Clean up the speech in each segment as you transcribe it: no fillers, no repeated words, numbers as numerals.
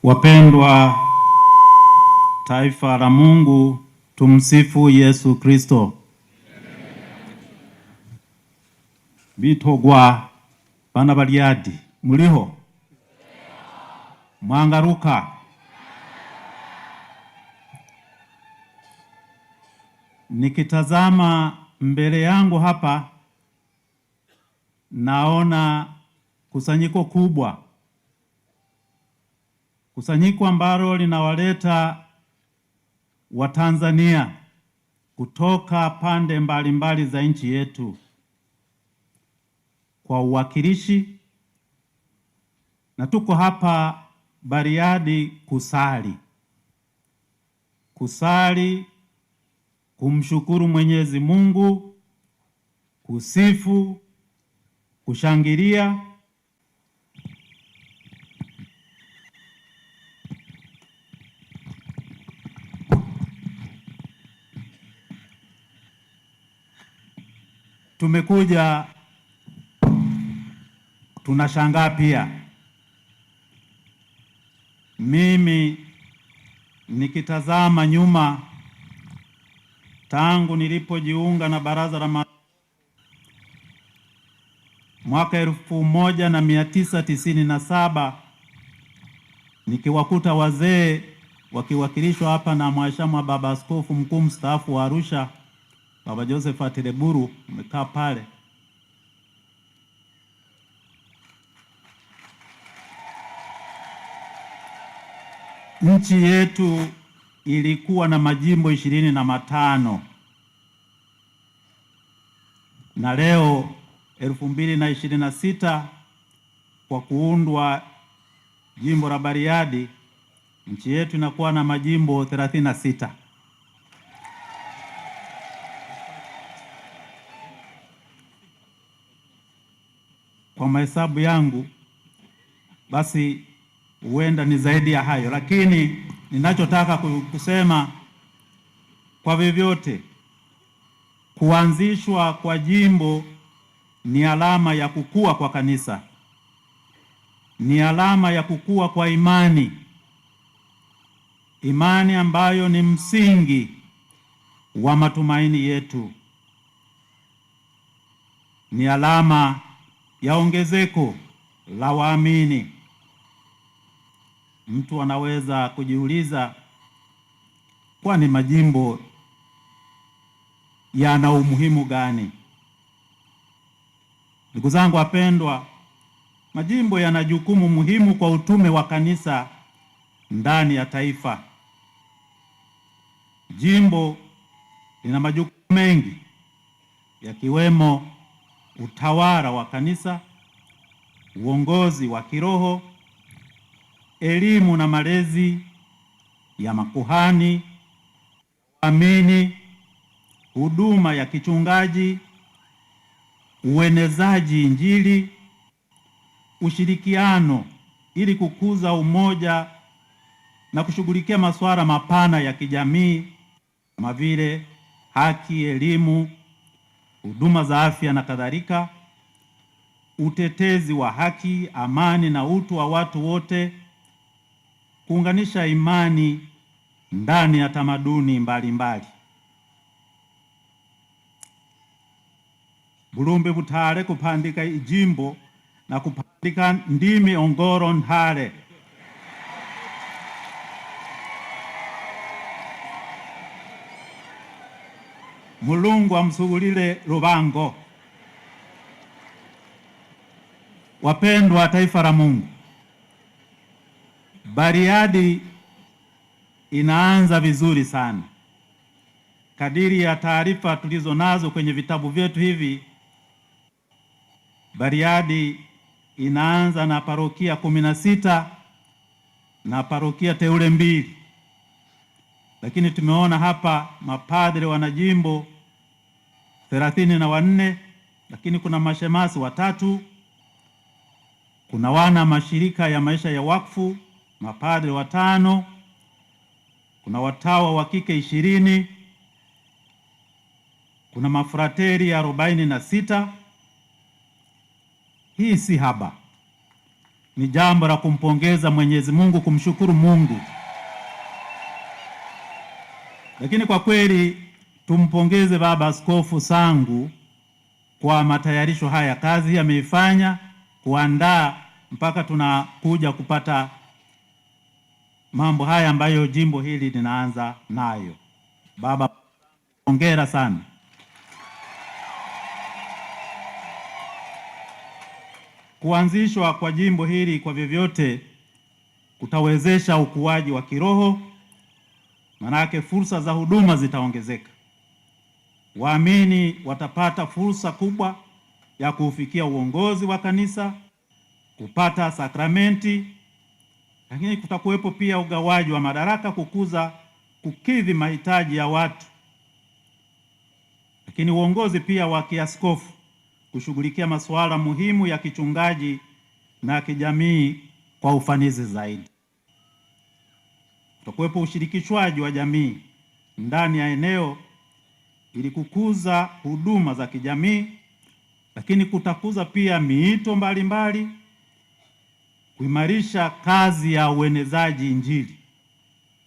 Wapendwa taifa la Mungu, tumsifu Yesu Kristo. Bitogwa bana Bariadi, muliho mwangaruka. Nikitazama mbele yangu hapa naona kusanyiko kubwa, kusanyiko ambalo linawaleta Watanzania kutoka pande mbalimbali za nchi yetu kwa uwakilishi, na tuko hapa Bariadi kusali, kumshukuru Mwenyezi Mungu, kusifu, kushangilia. Tumekuja tunashangaa pia. Mimi nikitazama nyuma, tangu nilipojiunga na baraza la mwaka 1997 nikiwakuta wazee wakiwakilishwa hapa na Mhashamu Baba Askofu Mkuu mstaafu wa Arusha Baba Joseph Ateleburu, umekaa pale. Nchi yetu ilikuwa na majimbo 25 na leo 2026 kwa kuundwa jimbo la Bariadi, nchi yetu inakuwa na majimbo 36. Kwa mahesabu yangu basi huenda ni zaidi ya hayo, lakini ninachotaka kusema kwa vyovyote, kuanzishwa kwa jimbo ni alama ya kukua kwa kanisa, ni alama ya kukua kwa imani ambayo ni msingi wa matumaini yetu, ni alama ya ongezeko la waamini. Mtu anaweza kujiuliza, kwani majimbo yana umuhimu gani? Ndugu zangu wapendwa, majimbo yana jukumu muhimu kwa utume wa kanisa ndani ya taifa. Jimbo lina majukumu mengi yakiwemo utawala wa kanisa, uongozi wa kiroho, elimu na malezi ya makuhani, waamini, huduma ya kichungaji, uenezaji Injili, ushirikiano ili kukuza umoja na kushughulikia masuala mapana ya kijamii kama vile haki, elimu, huduma za afya na kadhalika, utetezi wa haki, amani na utu wa watu wote, kuunganisha imani ndani ya tamaduni mbalimbali. Bulumbi butale kupandika ijimbo na kupandika ndimi ongoro ntale. Mulungu amsugulile Lubango. Wapendwa taifa la Mungu, Bariadi inaanza vizuri sana. Kadiri ya taarifa tulizo nazo kwenye vitabu vyetu hivi, Bariadi inaanza na parokia 16 na parokia teule 2. Lakini tumeona hapa mapadre wanajimbo 34, lakini kuna mashemasi 3, kuna wana mashirika ya maisha ya wakfu mapadre 5, kuna watawa wa kike 20, kuna mafrateri 46. Hii si haba. ni jambo la kumpongeza Mwenyezi Mungu, kumshukuru Mungu. Lakini kwa kweli tumpongeze Baba Askofu Sangu kwa matayarisho haya. Kazi hii ameifanya kuandaa mpaka tunakuja kupata mambo haya ambayo jimbo hili linaanza nayo. Baba, hongera sana. Kuanzishwa kwa jimbo hili kwa vyovyote kutawezesha ukuaji wa kiroho, manake fursa za huduma zitaongezeka. Waamini watapata fursa kubwa ya kufikia uongozi wa kanisa, kupata sakramenti, lakini kutakuwepo pia ugawaji wa madaraka kukidhi mahitaji ya watu, lakini uongozi pia wa kiaskofu kushughulikia masuala muhimu ya kichungaji na kijamii kwa ufanisi zaidi. Kutakuwepo ushirikishwaji wa jamii ndani ya eneo ili kukuza huduma za kijamii, lakini kutakuza pia miito mbalimbali, kuimarisha kazi ya uenezaji Injili,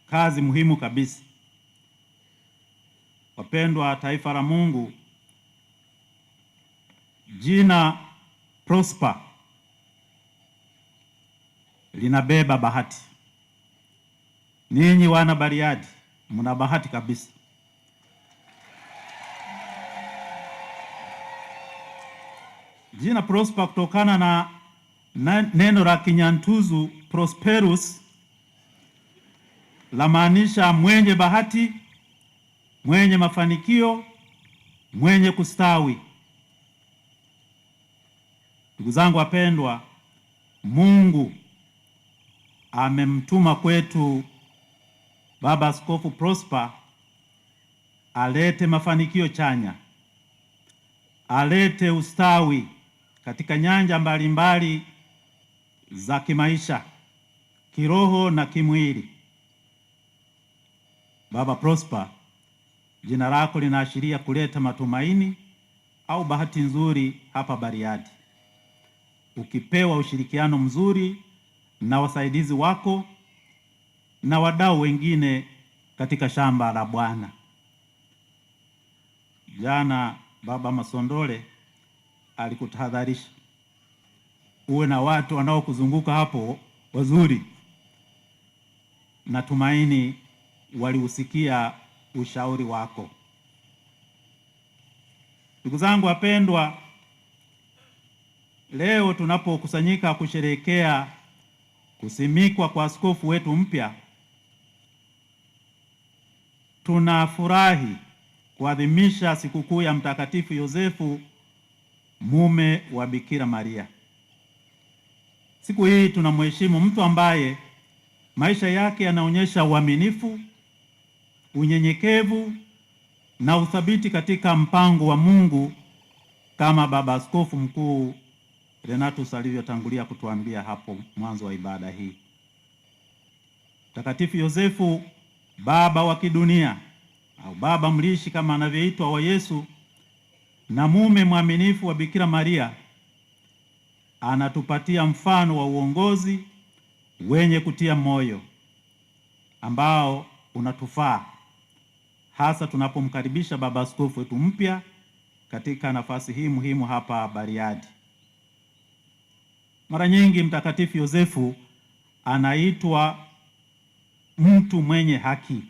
kazi muhimu kabisa. Wapendwa taifa la Mungu, jina Prosper linabeba bahati. Ninyi wana Bariadi mna bahati kabisa. Jina Prosper kutokana na neno la Kinyantuzu prosperous, lamaanisha mwenye bahati, mwenye mafanikio, mwenye kustawi. Ndugu zangu wapendwa, Mungu amemtuma kwetu Baba Askofu Prosper alete mafanikio chanya, alete ustawi katika nyanja mbalimbali za kimaisha, kiroho na kimwili. Baba Prosper, jina lako linaashiria kuleta matumaini au bahati nzuri hapa Bariadi. Ukipewa ushirikiano mzuri na wasaidizi wako na wadau wengine katika shamba la Bwana. Jana Baba Masondole alikutahadharisha uwe na watu wanaokuzunguka hapo wazuri. Natumaini waliusikia ushauri wako. Ndugu zangu wapendwa, leo tunapokusanyika kusherehekea kusimikwa kwa askofu wetu mpya, tunafurahi kuadhimisha sikukuu ya Mtakatifu Yosefu, mume wa Bikira Maria. Siku hii tunamheshimu mtu ambaye maisha yake yanaonyesha uaminifu, unyenyekevu na uthabiti katika mpango wa Mungu, kama Baba Askofu Mkuu Renatus alivyotangulia kutuambia hapo mwanzo wa ibada hii. Mtakatifu Yosefu, baba wa kidunia au baba mlishi kama anavyoitwa wa Yesu, na mume mwaminifu wa Bikira Maria, anatupatia mfano wa uongozi wenye kutia moyo ambao unatufaa hasa tunapomkaribisha Baba Askofu wetu mpya katika nafasi hii muhimu hapa Bariadi. Mara nyingi Mtakatifu Yosefu anaitwa mtu mwenye haki,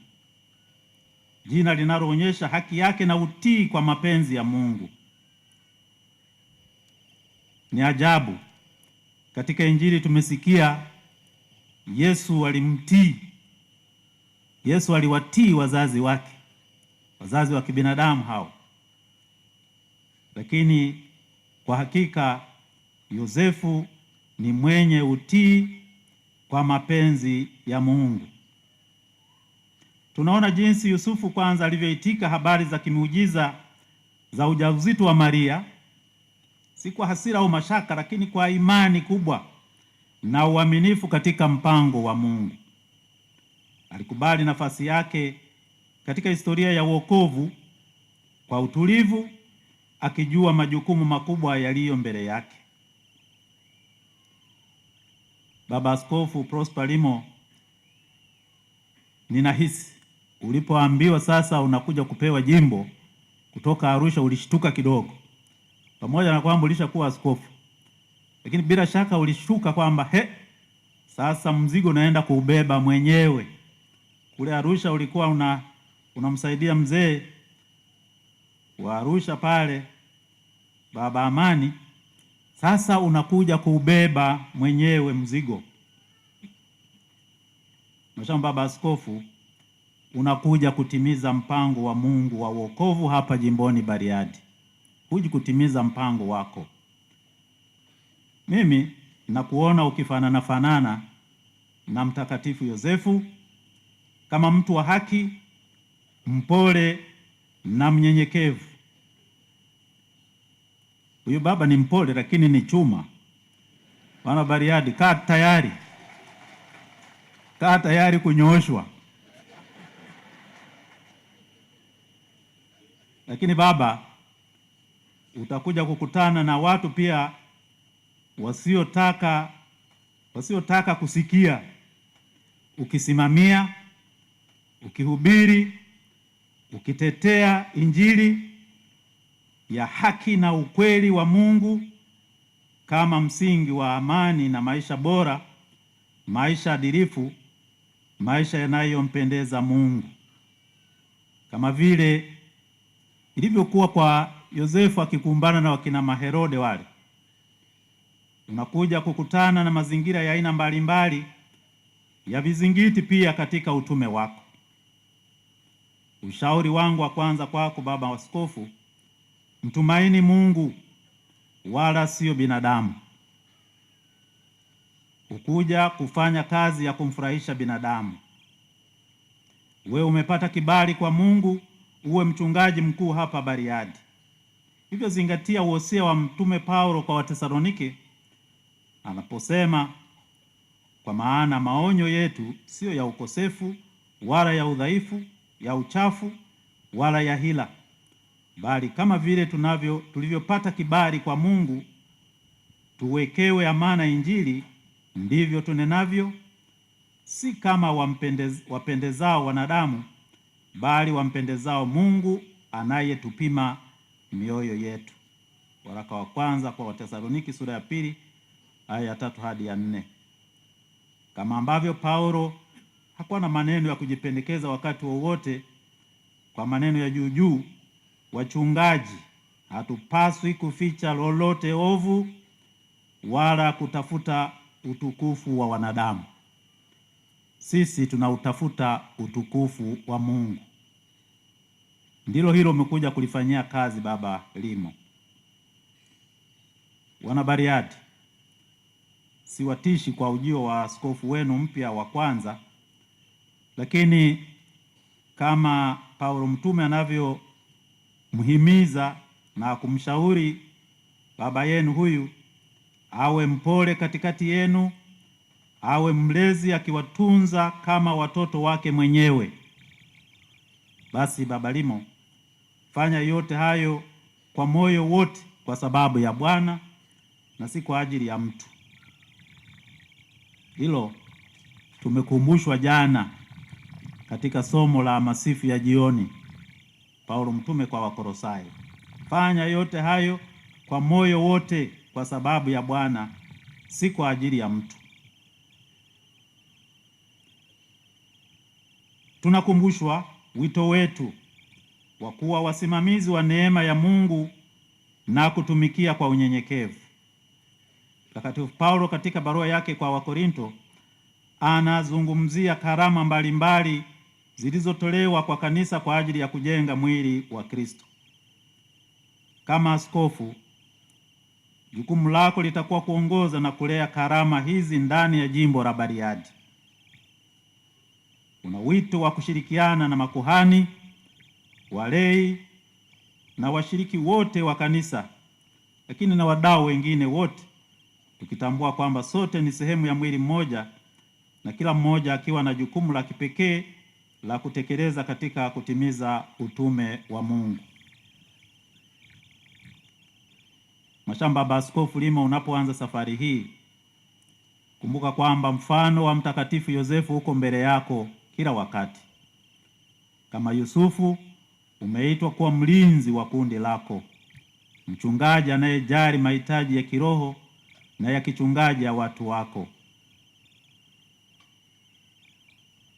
jina linaloonyesha haki yake na utii kwa mapenzi ya Mungu. Ni ajabu, katika Injili tumesikia Yesu alimtii. Yesu aliwatii wazazi wake, wazazi wa kibinadamu hao. Lakini kwa hakika Yosefu ni mwenye utii kwa mapenzi ya Mungu. Tunaona jinsi Yusufu kwanza alivyoitika habari za kimuujiza za ujauzito wa Maria, si kwa hasira au mashaka, lakini kwa imani kubwa na uaminifu katika mpango wa Mungu. Alikubali nafasi yake katika historia ya wokovu kwa utulivu, akijua majukumu makubwa yaliyo mbele yake. Baba Askofu Prosper Limo, ninahisi ulipoambiwa sasa unakuja kupewa jimbo kutoka Arusha ulishtuka kidogo, pamoja na kwamba ulishakuwa askofu, lakini bila shaka ulishtuka kwamba sasa mzigo unaenda kuubeba mwenyewe. Kule Arusha ulikuwa unamsaidia mzee wa Arusha pale, Baba Amani, sasa unakuja kuubeba mwenyewe mzigo. Mhashamu Baba Askofu, unakuja kutimiza mpango wa Mungu wa wokovu hapa jimboni Bariadi. Huji kutimiza mpango wako. Mimi nakuona ukifanana na Mtakatifu Yosefu kama mtu wa haki, mpole na mnyenyekevu. Huyu baba ni mpole lakini ni chuma. Wana Bariadi, kaa tayari kunyooshwa. Lakini baba, utakuja kukutana na watu pia wasiotaka kusikia, ukisimamia, ukihubiri, ukitetea Injili ya haki na ukweli wa Mungu kama msingi wa amani na maisha bora, maisha adilifu, maisha yanayompendeza Mungu, kama vile ilivyokuwa kwa Yosefu akikumbana na wakina Maherode wale. Unakuja kukutana na mazingira ya aina mbalimbali ya vizingiti pia katika utume wako. Ushauri wangu wa kwanza kwako Baba Askofu, mtumaini Mungu wala sio binadamu. Ukuja kufanya kazi ya kumfurahisha binadamu. Wewe umepata kibali kwa Mungu uwe mchungaji mkuu hapa Bariadi. Hivyo zingatia uhosia wa Mtume Paulo kwa Watesalonike anaposema, kwa maana maonyo yetu sio ya ukosefu wala ya udhaifu, ya uchafu wala ya hila, bali kama vile tulivyopata kibali kwa Mungu tuwekewe amana Injili, ndivyo tunenavyo, si kama wapendezao wanadamu, bali wampendezao Mungu anayetupima mioyo yetu. Waraka wa kwanza kwa Watesaloniki sura ya 2 aya ya 3 hadi ya 4. Kama ambavyo Paulo hakuwa na maneno ya kujipendekeza wakati wowote kwa maneno ya juu, wachungaji hatupaswi kuficha lolote ovu wala kutafuta utukufu wa wanadamu. Sisi tunautafuta utukufu wa Mungu. Ndilo hilo umekuja kulifanyia kazi Baba Limo. Wana Bariadi, siwatishi kwa ujio wa askofu wenu mpya wa kwanza, lakini kama Paulo mtume anavyomhimiza na kumshauri baba yenu huyu awe mpole katikati yenu, awe mlezi akiwatunza kama watoto wake mwenyewe. Basi Baba Limo, fanya yote hayo kwa moyo wote kwa sababu ya Bwana na si kwa ajili ya mtu. Hilo tumekumbushwa jana katika somo la masifu ya jioni, Paulo mtume kwa Wakolosai. Fanya yote hayo kwa moyo wote kwa sababu ya Bwana, si kwa ajili ya mtu. Tunakumbushwa wito wetu wa kuwa wasimamizi wa neema ya Mungu na kutumikia kwa unyenyekevu. Mtakatifu Paulo katika barua yake kwa Wakorinto anazungumzia karama mbalimbali zilizotolewa kwa kanisa kwa ajili ya kujenga mwili wa Kristo. Kama askofu, jukumu lako litakuwa kuongoza na kulea karama hizi ndani ya jimbo la Bariadi. Una wito wa kushirikiana na makuhani, walei na washiriki wote wa kanisa, lakini na wadau wengine wote, tukitambua kwamba sote ni sehemu ya mwili mmoja na kila mmoja akiwa na jukumu la kipekee la kutekeleza katika kutimiza utume wa Mungu. Mhashamu Baba Askofu Limo, unapoanza safari hii, Kumbuka kwamba mfano wa Mtakatifu Yosefu uko mbele yako kila wakati. Kama Yusufu, umeitwa kuwa mlinzi wa kundi lako, mchungaji anayejali mahitaji ya kiroho na ya kichungaji ya watu wako.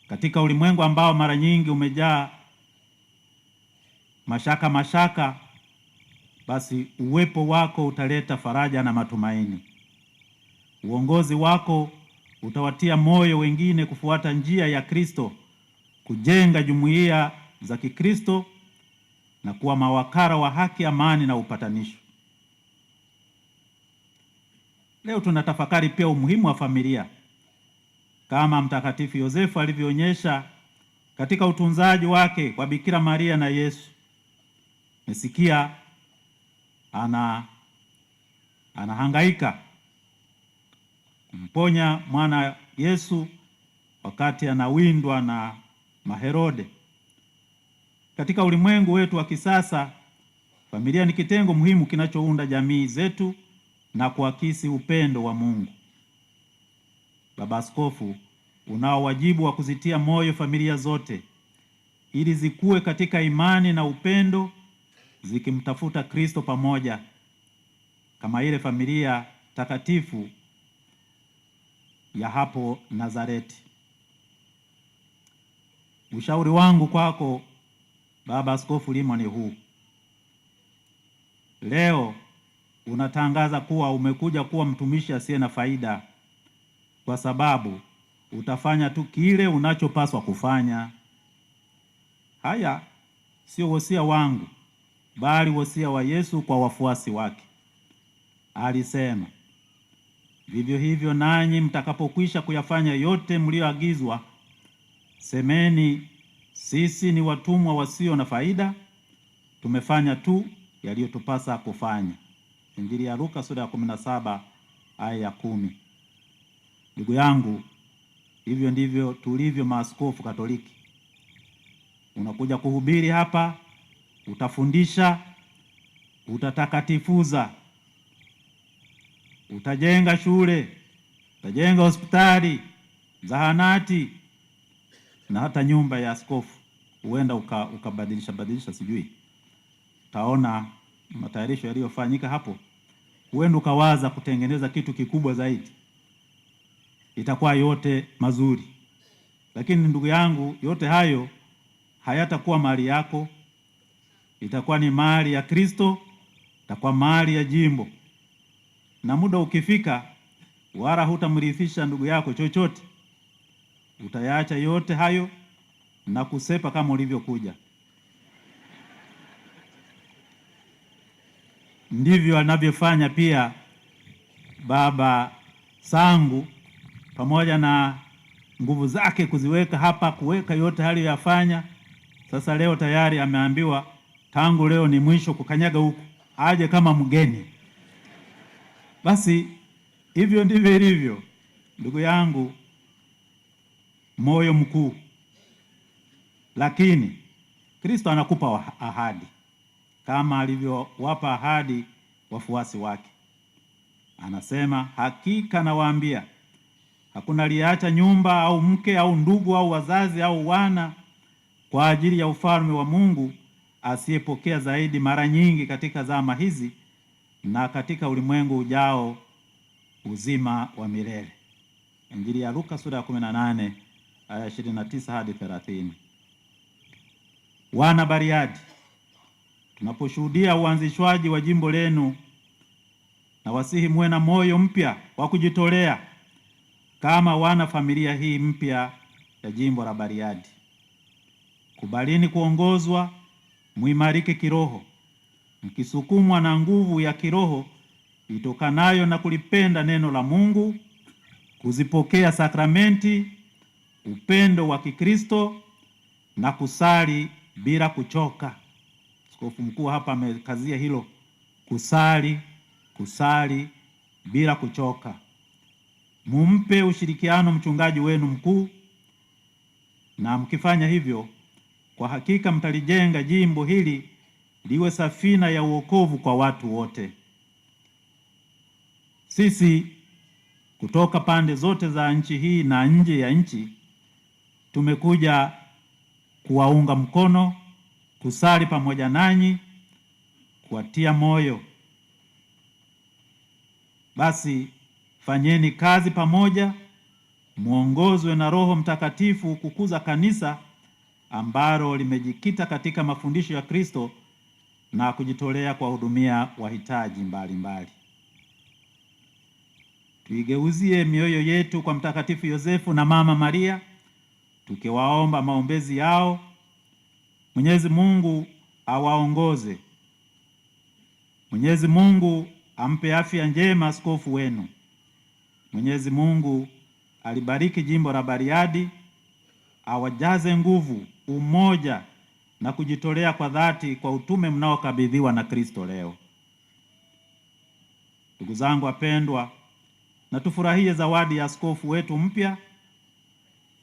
Katika ulimwengu ambao mara nyingi umejaa mashaka, basi uwepo wako utaleta faraja na matumaini. Uongozi wako utawatia moyo wengine kufuata njia ya Kristo, kujenga jumuiya za Kikristo na kuwa mawakala wa haki, amani na upatanisho. Leo tunatafakari pia umuhimu wa familia kama Mtakatifu Yosefu alivyoonyesha katika utunzaji wake kwa Bikira Maria na Yesu. Mesikia anahangaika kumponya mwana Yesu wakati anawindwa na Maherode. Katika ulimwengu wetu wa kisasa, familia ni kitengo muhimu kinachounda jamii zetu na kuakisi upendo wa Mungu. Baba Askofu, unao wajibu wa kuzitia moyo familia zote ili zikue katika imani na upendo, zikimtafuta Kristo pamoja, kama ile familia takatifu ya hapo Nazareti. Ushauri wangu kwako Baba Askofu Limo ni huu. Leo unatangaza kuwa umekuja kuwa mtumishi asiye na faida, kwa sababu utafanya tu kile unachopaswa kufanya. Haya sio wosia wangu, bali wosia wa Yesu kwa wafuasi wake. Alisema, vivyo hivyo nanyi mtakapokwisha kuyafanya yote mlioagizwa, semeni, sisi ni watumwa wasio na faida, tumefanya tu yaliyotupasa kufanya. Injili ya Luka sura ya 17 aya ya 10. Ndugu yangu, hivyo ndivyo tulivyo maaskofu Katoliki. Unakuja kuhubiri hapa, utafundisha, utatakatifuza, utajenga shule, utajenga hospitali, zahanati na hata nyumba ya askofu. Huenda ukabadilisha sijui. Taona matayarisho yaliyofanyika hapo. Huenda ukawaza kutengeneza kitu kikubwa zaidi. Itakuwa yote mazuri. Lakini ndugu yangu, yote hayo hayatakuwa mali yako. Itakuwa ni mali ya Kristo, itakuwa mali ya jimbo. Na muda ukifika, wala hutamrithisha ndugu yako chochote. Utayaacha yote hayo na kusepa kama ulivyokuja. Ndivyo anavyofanya pia Baba Sangu, pamoja na nguvu zake kuziweka hapa, kuweka yote aliyoyafanya. Sasa leo tayari ameambiwa tangu leo ni mwisho kukanyaga huku, aje kama mgeni. Basi hivyo ndivyo ilivyo. Ndugu yangu, moyo mkuu, lakini Kristo anakupa ahadi kama alivyowapa ahadi wafuasi wake. Anasema, hakika nawaambia, hakuna aliyeacha nyumba au mke au ndugu au wazazi au wana kwa ajili ya ufalme wa Mungu asiyepokea zaidi mara nyingi katika zama hizi na katika ulimwengu ujao uzima wa milele. Injili ya Luka sura ya 18 aya 29 hadi 30. Wana Bariadi, tunaposhuhudia uanzishwaji wa jimbo lenu, na wasihi muwe na moyo mpya wa kujitolea kama wana familia hii mpya ya jimbo la Bariadi. Kubalini kuongozwa, muimarike kiroho, mkisukumwa na nguvu ya kiroho itokanayo na kulipenda neno la Mungu, kuzipokea sakramenti, upendo wa Kikristo na kusali bila kuchoka. Askofu mkuu hapa amekazia hilo, kusali bila kuchoka. Mumpe ushirikiano mchungaji wenu mkuu, na mkifanya hivyo, kwa hakika mtalijenga jimbo hili liwe safina ya uokovu kwa watu wote. Sisi kutoka pande zote za nchi hii na nje ya nchi, tumekuja kuwaunga mkono, kusali pamoja nanyi, kuwatia moyo. Basi fanyeni kazi pamoja, muongozwe na Roho Mtakatifu kukuza kanisa ambalo limejikita katika mafundisho ya Kristo na kujitolea kuwahudumia wahitaji mbalimbali. Tuigeuzie mioyo yetu kwa Mtakatifu Yosefu na Mama Maria, tukiwaomba maombezi yao. Mwenyezi Mungu awaongoze. Mwenyezi Mungu ampe afya njema askofu wenu. Mwenyezi Mungu alibariki jimbo la Bariadi, awajaze nguvu, umoja na kujitolea kwa dhati kwa utume mnaokabidhiwa na Kristo leo. Ndugu zangu wapendwa, na tufurahie zawadi ya askofu wetu mpya,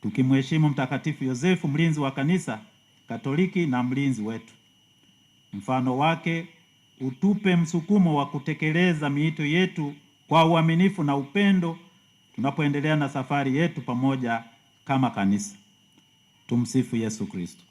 tukimheshimu Mtakatifu Yosefu, mlinzi wa kanisa Katoliki na mlinzi wetu. Mfano wake utupe msukumo wa kutekeleza miito yetu kwa uaminifu na upendo tunapoendelea na safari yetu pamoja kama kanisa. Tumsifu Yesu Kristo.